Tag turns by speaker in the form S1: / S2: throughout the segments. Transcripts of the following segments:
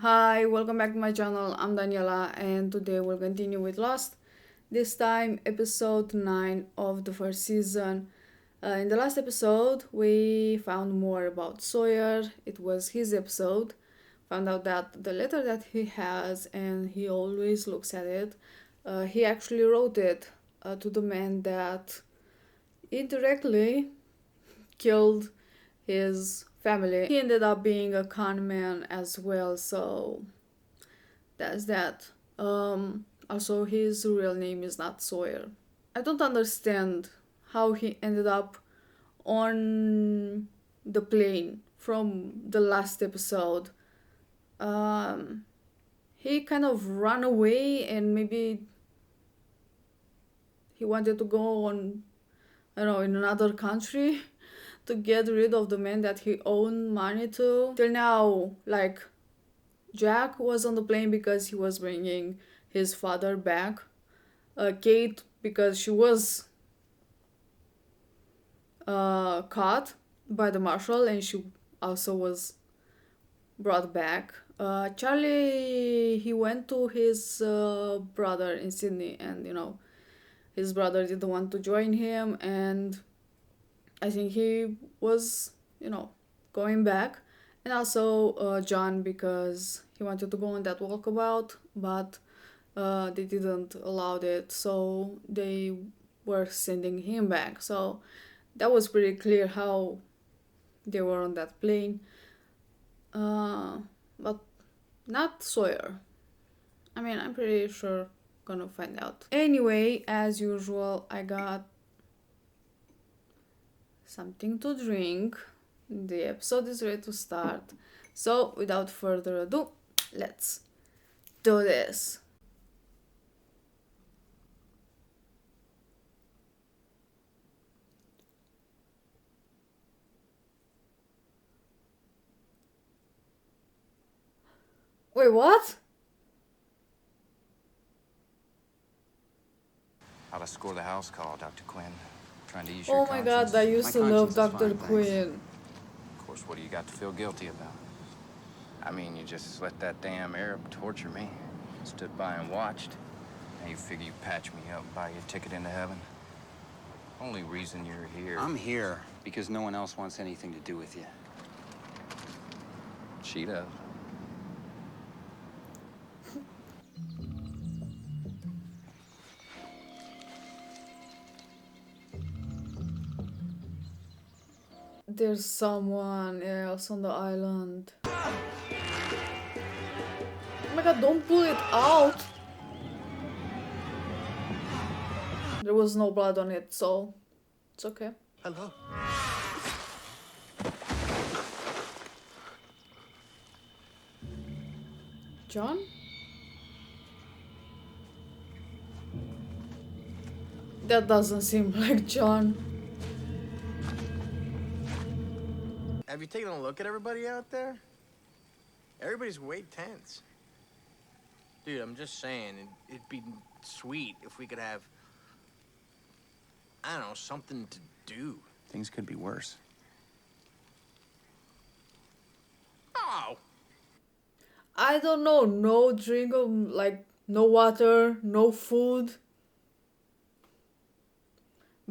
S1: Hi, welcome back to my channel. I'm Daniela, and today we'll continue with Lost. This time, episode 9 of the first season. In the last episode, we found more about Sawyer. It was his episode. Found out that the letter that he has, and he always looks at it, he actually wrote it to the man that indirectly killed his family. He ended up being a con man as well, so that's that. Also, his real name is not Sawyer. I don't understand how he ended up on the plane from the last episode. Um, he kind of ran away and maybe he wanted to go on, I don't know, in another country to get rid of the man that he owed money to. Till now, like, Jack was on the plane because he was bringing his father back. Kate, because she was caught by the marshal and she also was brought back. Charlie, he went to his brother in Sydney, and his brother didn't want to join him, and I think he was going back. And also John, because he wanted to go on that walkabout, but they didn't allow it, so they were sending him back. So that was pretty clear how they were on that plane. But not Sawyer. I mean, I'm pretty sure gonna find out. Anyway, as usual, I got something to drink. The episode is ready to start. So, without further ado, let's do this. Wait, what?
S2: I'll escort the house call, Dr. Quinn. Trying to ease
S1: Oh
S2: your
S1: my
S2: conscience.
S1: god, I used to love Dr. Quinn.
S2: Of course, what do you got to feel guilty about? I mean, you just let that damn Arab torture me. Stood by and watched. Now you figure you patch me up, buy you a ticket into heaven. Only reason you're here.
S3: I'm here because no one else wants anything to do with you.
S2: She does.
S1: There's someone else on the island. Oh my god, don't pull it out! There was no blood on it, so it's okay.
S3: Hello.
S1: John? That doesn't seem like John.
S4: Have you taken a look at everybody out there? Everybody's way tense. Dude, I'm just saying, it'd be sweet if we could have, I don't know, something to do.
S3: Things could be worse.
S4: Oh!
S1: I don't know, no drink, like, no water, no food.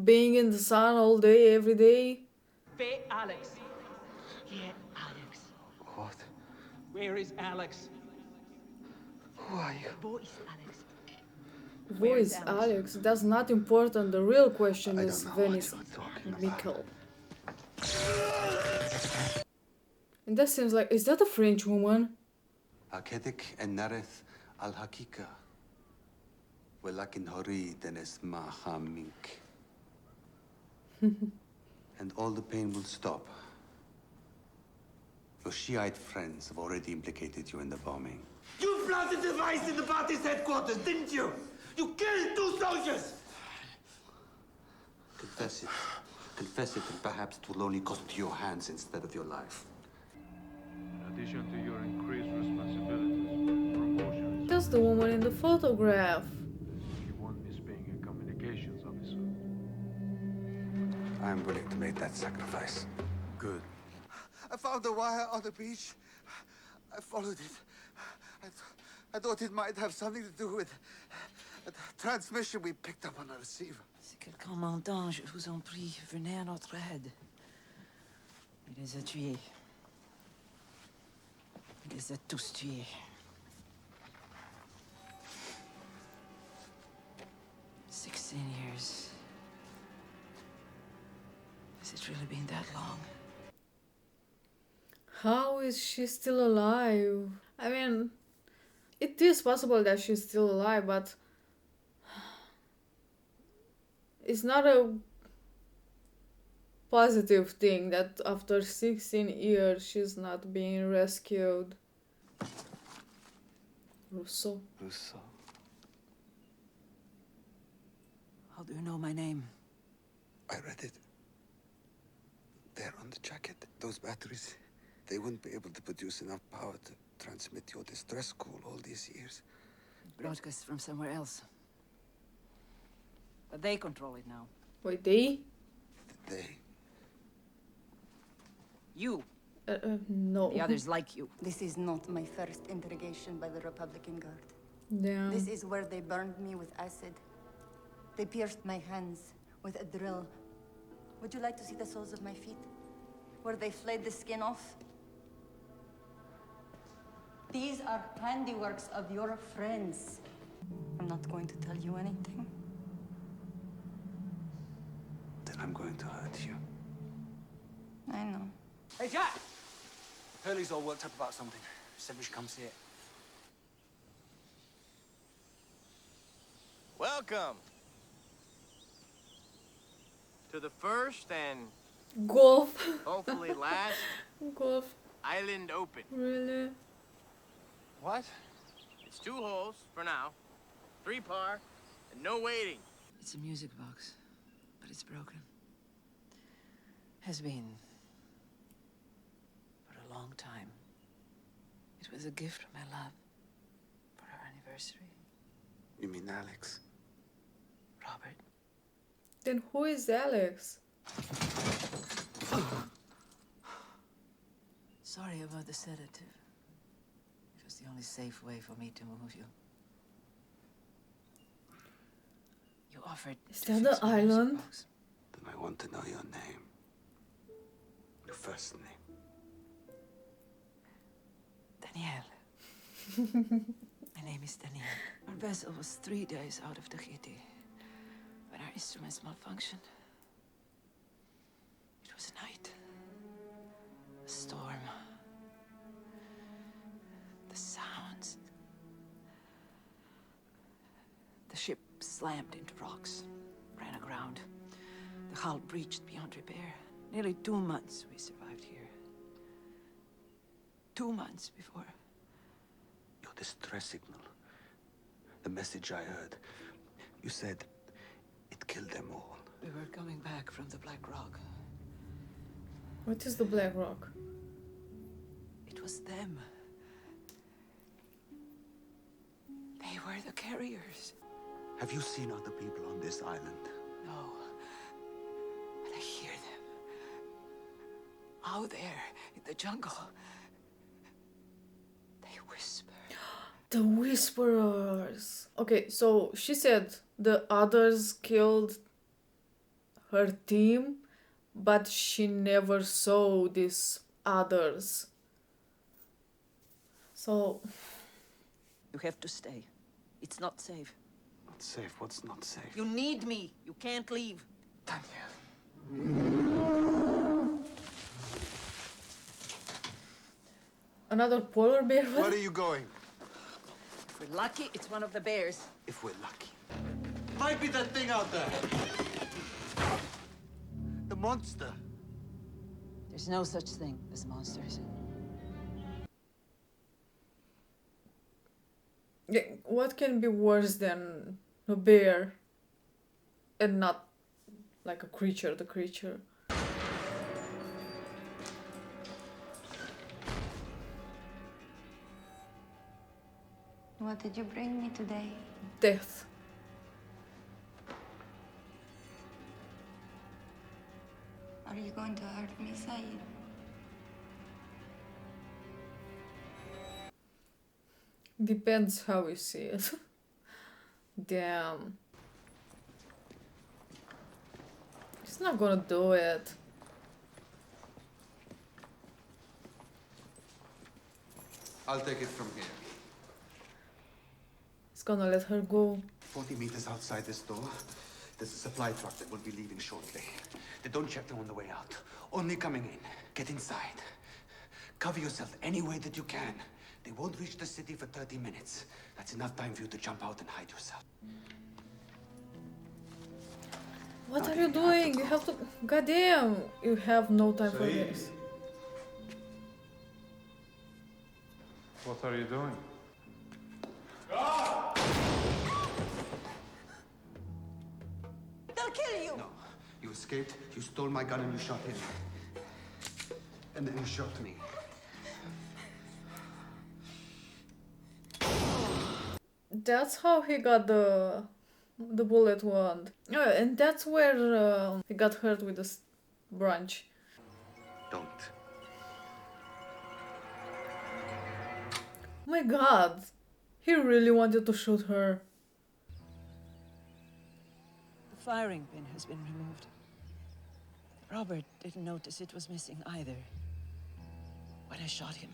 S1: Being in the sun all day, every day.
S5: Where Alex? Yeah, Alex.
S3: What?
S5: Where is Alex?
S3: Who are you?
S5: Where is Alex?
S1: Who is Alex? That's not important. The real question
S3: I
S1: is
S3: don't know what
S1: Venice
S3: you're talking about.
S1: Mikkel. And that seems like, is that a French woman?
S6: هكذك النرث الحقيقة ولكن أريد أن أسمعها منك. And all the pain will stop. Your Shiite friends have already implicated you in the bombing.
S7: You planted the device in the party's headquarters, didn't you? You killed 2 soldiers!
S6: Confess it. Confess it, and perhaps it will only cost you your hands instead of your life.
S8: In addition to your increased responsibilities, promotion is
S1: That's the woman in the photograph.
S8: you won't miss being a communications officer.
S6: I am willing to make that sacrifice.
S3: Good.
S7: I found a wire on the beach. I followed it.
S6: I thought it might have something to do with a transmission we picked up on a receiver.
S9: Si quelqu'un m'entend, je vous en prie, venez à notre aide. Il les a tués. Il les a tous tués. $16 years. Has it really been that long?
S1: How is she still alive? I mean, it is possible that she's still alive, but it's not a positive thing that after 16 years she's not being rescued. Russo.
S6: Russo.
S9: How do you know my name?
S6: I read it. There on the jacket. Those batteries, they wouldn't be able to produce enough power to transmit your distress call all these years.
S9: Broadcast from somewhere else. But they control it now.
S1: Wait, they?
S6: They.
S9: You.
S1: No.
S9: The others like you.
S10: This is not my first interrogation by the Republican Guard.
S1: Yeah.
S10: This is where they burned me with acid. They pierced my hands with a drill. Would you like to see the soles of my feet? Where they flayed the skin off? These are handiworks of your friends. I'm not going to tell you anything.
S6: Then I'm going to hurt you.
S10: I know.
S5: Hey, Jack!
S3: Hurley's all worked up about something. Said we should come see it.
S4: Welcome to the first and
S1: Golf.
S4: hopefully last
S1: Golf.
S4: Island Open.
S1: Really?
S3: What?
S4: It's 2 holes for now, 3 par, and no waiting.
S9: It's a music box, but it's broken. Has been for a long time. It was a gift from my love for our anniversary.
S6: You mean Alex?
S9: Robert.
S1: Then who is Alex?
S9: Sorry about the sedative. It was the only safe way for me to move you. You offered
S1: Is
S9: to
S1: that
S9: fix
S1: the
S9: my music
S1: island?
S9: box.
S6: Then I want to know your name. Your first name.
S9: Danielle. My name is Danielle. Our vessel was 3 days out of Tahiti when our instruments malfunctioned. It was night. A storm. The sounds. The ship slammed into rocks, ran aground. The hull breached beyond repair. Nearly 2 months we survived here. 2 months before.
S6: Your distress signal. The message I heard. You said it killed them all.
S9: We were coming back from the Black Rock.
S1: What is the Black Rock?
S9: It was them. They were the carriers.
S6: Have you seen other people on this island?
S9: No. But I hear them. Out there in the jungle. They whisper.
S1: The Whisperers. Okay, so she said the others killed her team, but she never saw these others. So,
S9: You have to stay. It's not safe.
S6: Not safe. What's not safe?
S9: You need me. You can't leave.
S1: another polar bear?
S6: Where are you going?
S9: If we're lucky, it's one of the bears.
S6: If we're lucky.
S3: Might be that thing out there.
S6: The monster.
S9: There's no such thing as monsters.
S1: Yeah, what can be worse than a bear? And not like a creature, the creature.
S10: What did you bring me today?
S1: Death.
S10: Are you going to hurt me, Saeed?
S1: Depends how you see it. Damn. He's not gonna do it.
S6: I'll take it from here.
S1: He's gonna let her go.
S6: 40 meters outside this door, there's a supply truck that will be leaving shortly. They don't check them on the way out. Only coming in. Get inside. Cover yourself any way that you can. They won't reach the city for 30 minutes. That's enough time for you to jump out and hide yourself.
S1: What are you doing? You have to... Goddamn! You have no time for
S8: Saeed.
S1: this.
S8: What are you doing?
S10: They'll kill you!
S6: No. You escaped, you stole my gun, and you shot him. And then you shot me.
S1: That's how he got the bullet wound. Oh, and that's where he got hurt with the branch.
S6: Don't.
S1: Oh my god. He really wanted to shoot her.
S9: The firing pin has been removed. Robert didn't notice it was missing either. When I shot him,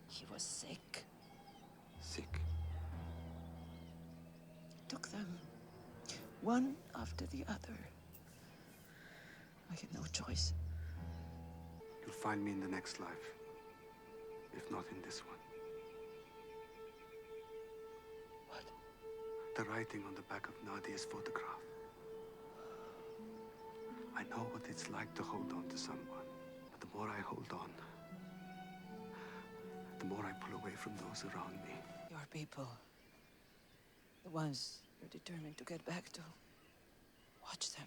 S9: he was sick.
S6: Sick.
S9: Took them, one after the other. I had no choice.
S6: You'll find me in the next life. If not in this one.
S9: What?
S6: The writing on the back of Nadia's photograph. I know what it's like to hold on to someone. But the more I hold on, the more I pull away from those around me.
S9: Your people. The ones you're determined to get back to. Watch them.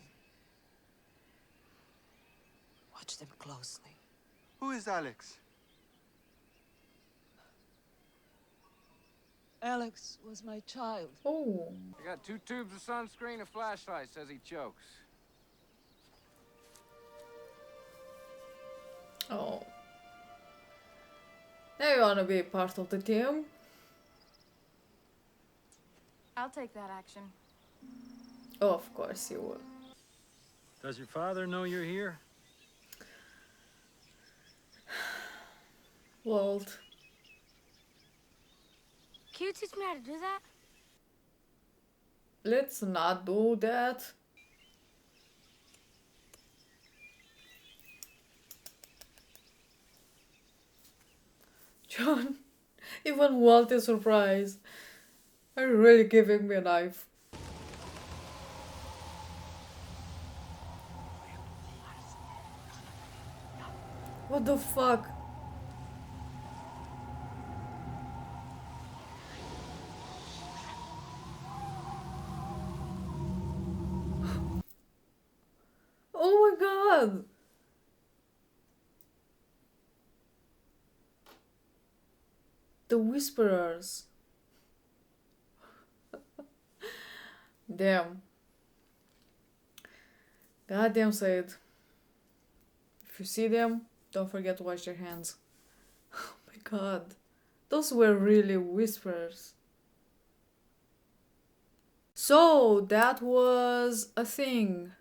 S9: Watch them closely.
S6: Who is Alex?
S9: Alex was my child.
S1: Oh.
S2: I got 2 tubes of sunscreen, a flashlight, says he chokes.
S1: Oh. Now you wanna be part of the team?
S11: I'll take that action.
S1: Oh, of course you will.
S12: Does your father know you're here?
S1: Walt.
S11: Can you teach me how to do that?
S1: Let's not do that. John, even Walt is surprised. Are you really giving me a knife? What the fuck? Oh my god! The Whisperers. Damn. Goddamn, Said. If you see them, don't forget to wash your hands. Oh my god. Those were really Whisperers. So, that was a thing.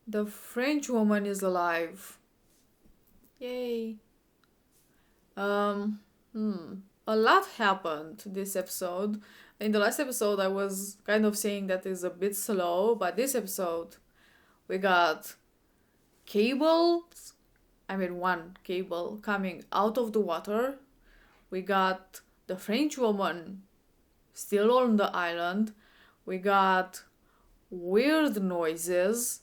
S1: The French woman is alive. Yay. A lot happened this episode. In the last episode, I was kind of saying that it's a bit slow, but this episode, we got cables. I mean, one cable coming out of the water. We got the French woman still on the island. We got weird noises.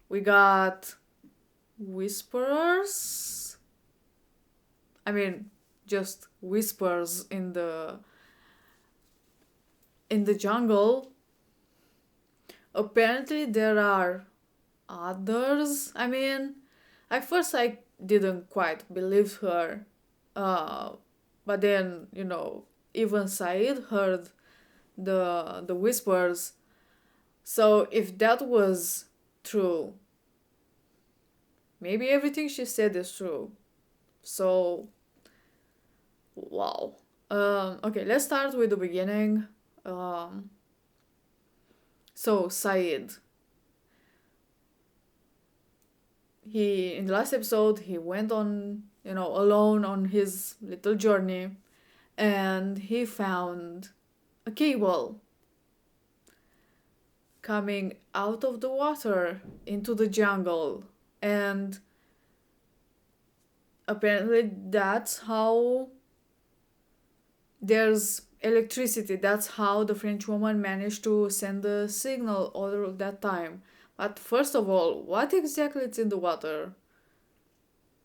S1: We got whisperers. I mean, just whispers in the jungle. Apparently there are others. I mean, at first I didn't quite believe her. But then, you know, even Said heard the whispers. So if that was true, maybe everything she said is true. So, wow. Okay, let's start with the beginning. Um, so Said, he in the last episode he went on, alone on his little journey, and he found a cable coming out of the water into the jungle, and apparently that's how there's electricity. That's how the French woman managed to send the signal all of that time. But first of all, what exactly is in the water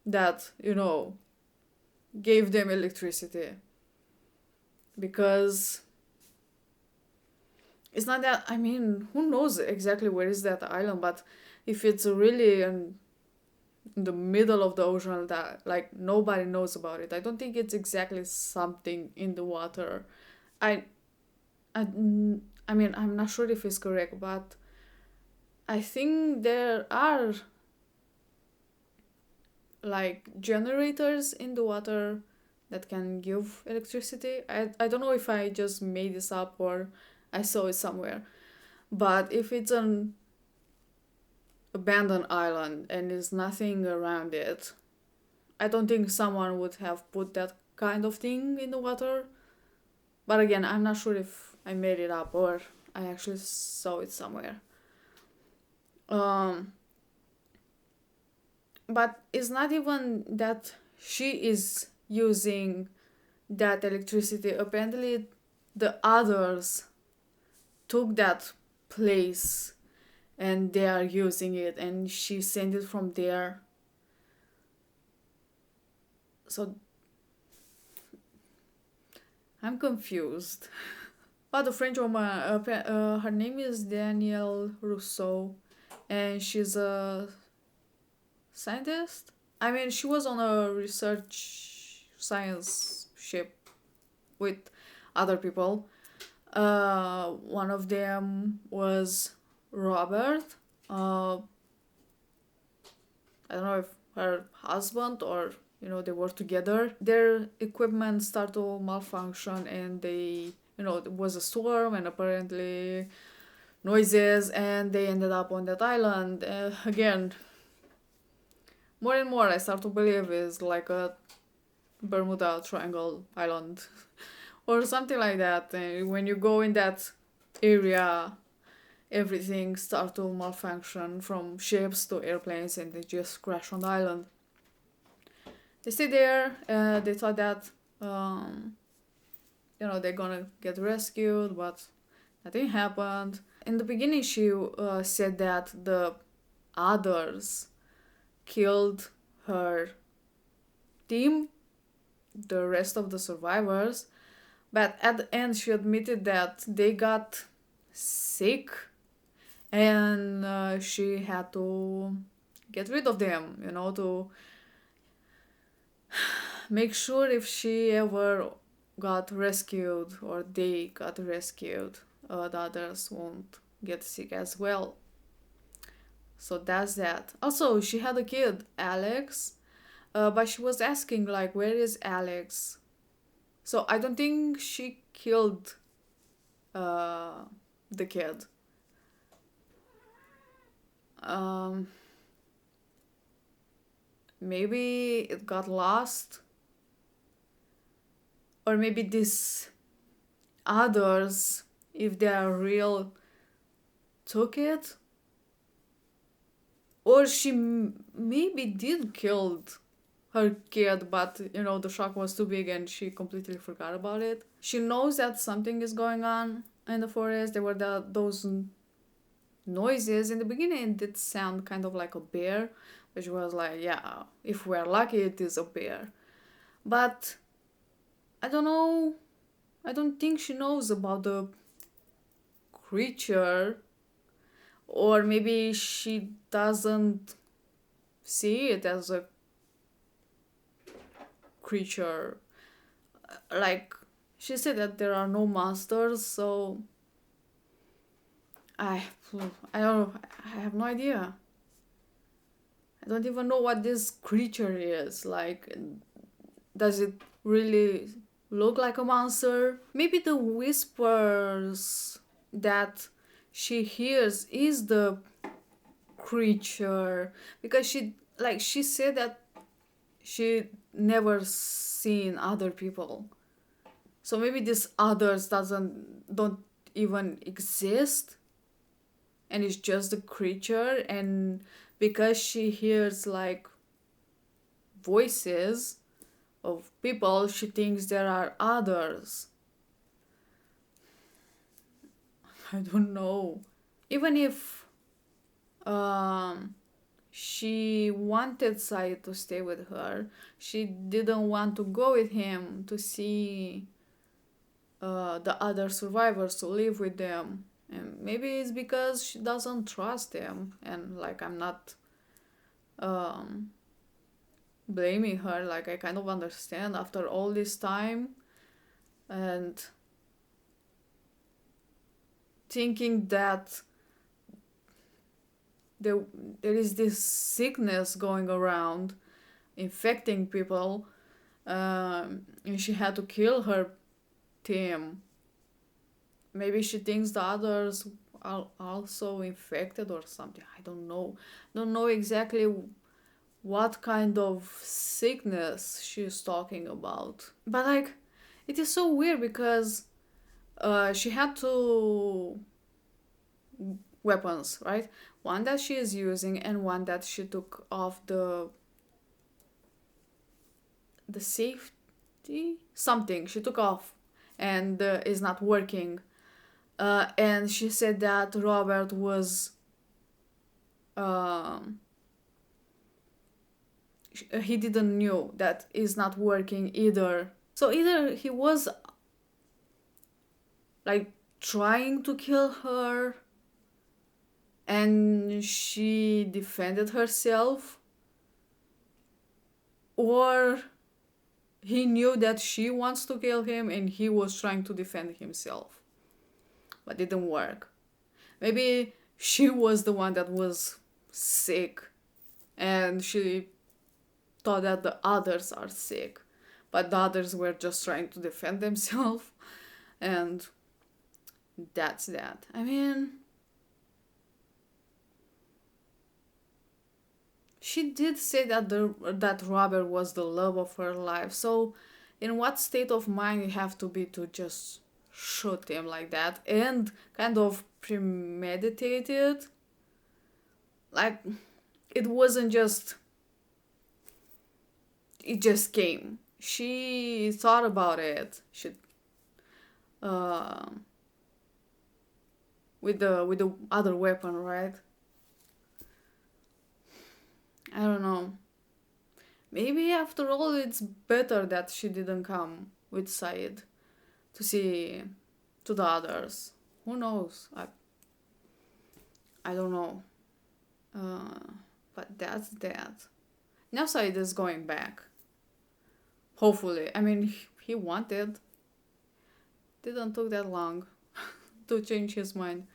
S1: that, gave them electricity? Because it's not that, I mean, who knows exactly where is that island, but if it's really in the middle of the ocean that like nobody knows about it, I don't think it's exactly something in the water. I I, I mean, I'm not sure if it's correct, but I think there are like generators in the water that can give electricity. I don't know if I just made this up or I saw it somewhere. But if it's an abandoned island and there's nothing around it, I don't think someone would have put that kind of thing in the water. But again, I'm not sure if I made it up or I actually saw it somewhere. Um, but it's not even that she is using that electricity. Apparently, the others took that place and they are using it, and she sent it from there. So I'm confused. But the French woman, her name is Danielle Rousseau, and she's a scientist. I mean, she was on a research science ship with other people. One of them was Robert. I don't know if her husband or they were together. Their equipment started to malfunction, and they it was a storm and apparently noises, and they ended up on that island. Again, more and more I start to believe it's like a Bermuda Triangle island or something like that. When you go in that area, everything starts to malfunction from ships to airplanes, and they just crash on the island. They stay there. They thought that they're gonna get rescued, but nothing happened. In the beginning, she said that the others killed her team, the rest of the survivors, but at the end she admitted that they got sick, and she had to get rid of them, to make sure if she ever got rescued or they got rescued, the others won't get sick as well. So that's that. Also, she had a kid, Alex, but she was asking like, where is Alex? So I don't think she killed the kid. Maybe it got lost, or maybe these others, if they are real, took it, or she maybe did killed her kid, but the shock was too big and she completely forgot about it. She knows that something is going on in the forest. There were those noises in the beginning. It did sound kind of like a bear, but she was like, yeah, if we're lucky it is a bear. But I don't know, I don't think she knows about the creature, or maybe she doesn't see it as a creature. Like, she said that there are no monsters, so I don't know. I have no idea. I don't even know what this creature is. Like, does it really look like a monster. Maybe the whispers that she hears is the creature, because she said that she never seen other people. So maybe these others don't even exist, and it's just the creature, and because she hears like voices of people, she thinks there are others. I don't know. Even if she wanted Said to stay with her, she didn't want to go with him to see the other survivors, to live with them. And maybe it's because she doesn't trust them. And like, I'm not um, blaming her. Like, I kind of understand after all this time and thinking that there is this sickness going around infecting people, and she had to kill her team. Maybe she thinks the others are also infected or something. I don't know. Don't know exactly what kind of sickness she's talking about. But like, it is so weird because she had two weapons, right? One that she is using and one that she took off the safety something she took off and is not working. And she said that Robert was he didn't knew that is not working either. So either he was like trying to kill her and she defended herself, or he knew that she wants to kill him and he was trying to defend himself, but it didn't work. Maybe she was the one that was sick and she thought that the others are sick, but the others were just trying to defend themselves. And that's that. I mean, she did say that that Robert was the love of her life. So in what state of mind you have to be to just shoot him like that and kind of premeditated? Like, it wasn't just, it just came. She thought about it. She with the other weapon, right? I don't know. Maybe after all it's better that she didn't come with Said to see to the others. Who knows? I don't know. But that's that. Now Said is going back. Hopefully. I mean, he wanted. Didn't took that long to change his mind.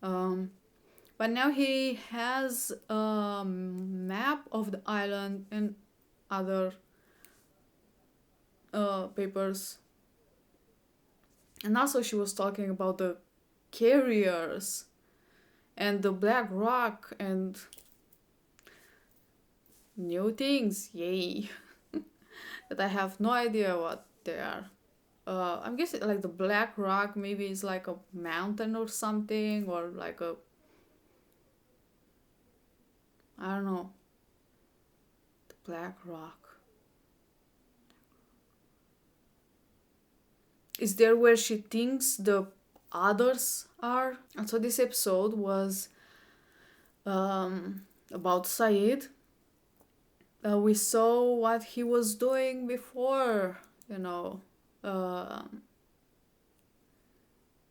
S1: But now he has a map of the island and other papers. And also she was talking about the carriers and the Black Rock and new things. Yay. That I have no idea what they are. I'm guessing like the Black Rock maybe is like a mountain or something, or like a, I don't know. The Black Rock. Is there where she thinks the others are? And so this episode was about Said. We saw what he was doing before, you know,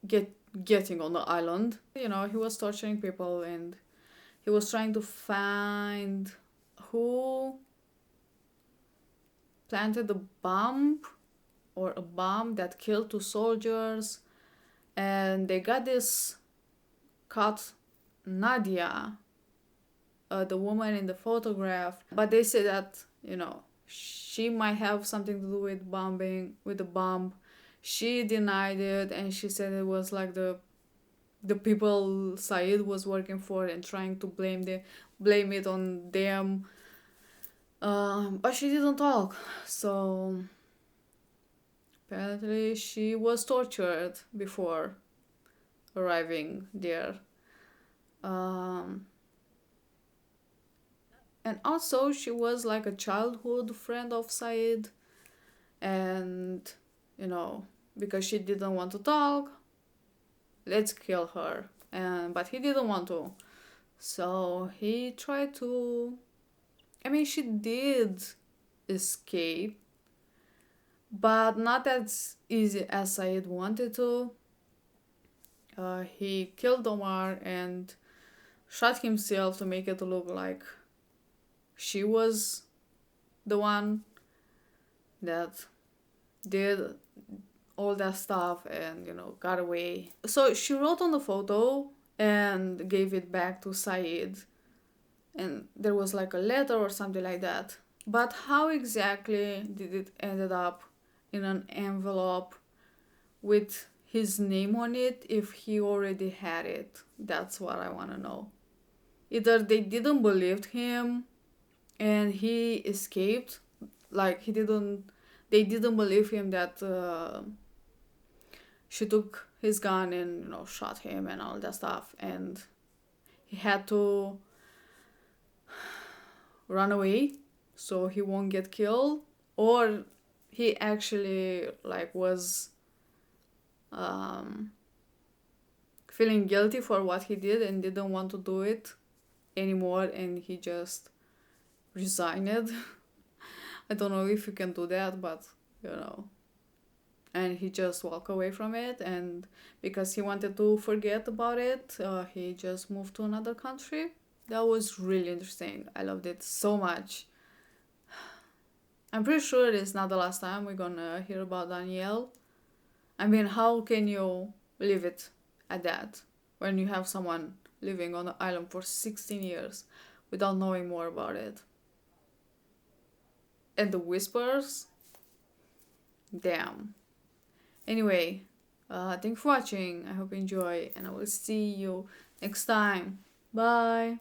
S1: getting on the island. You know, he was torturing people and he was trying to find who planted the bomb, or a bomb that killed 2 soldiers. And they got this caught Nadia, the woman in the photograph, but they said that, you know, she might have something to do with the bomb. She denied it, and she said it was like the people Said was working for and trying to blame it on them. But she didn't talk, so apparently she was tortured before arriving there. Um, and also she was like a childhood friend of Said, and because she didn't want to talk, let's kill her. But he didn't want to, so he tried to. I mean, she did escape, but not as easy as Said wanted to. He killed Omar and shot himself to make it look like she was the one that did all that stuff and got away. So she wrote on the photo and gave it back to Said, and there was like a letter or something like that. But how exactly did it ended up in an envelope with his name on it if he already had it? That's what I want to know. Either they didn't believe him and he escaped, like they didn't believe him that she took his gun and shot him and all that stuff, and he had to run away so he won't get killed, or he actually was feeling guilty for what he did and didn't want to do it anymore, and he just resigned. I don't know if you can do that, but and he just walked away from it, and because he wanted to forget about it, he just moved to another country. That was really interesting. I loved it so much. I'm pretty sure it's not the last time we're gonna hear about Danielle. I mean, how can you leave it at that when you have someone living on the island for 16 years without knowing more about it? And the whispers? Damn. Anyway, thanks for watching. I hope you enjoy, and I will see you next time. Bye.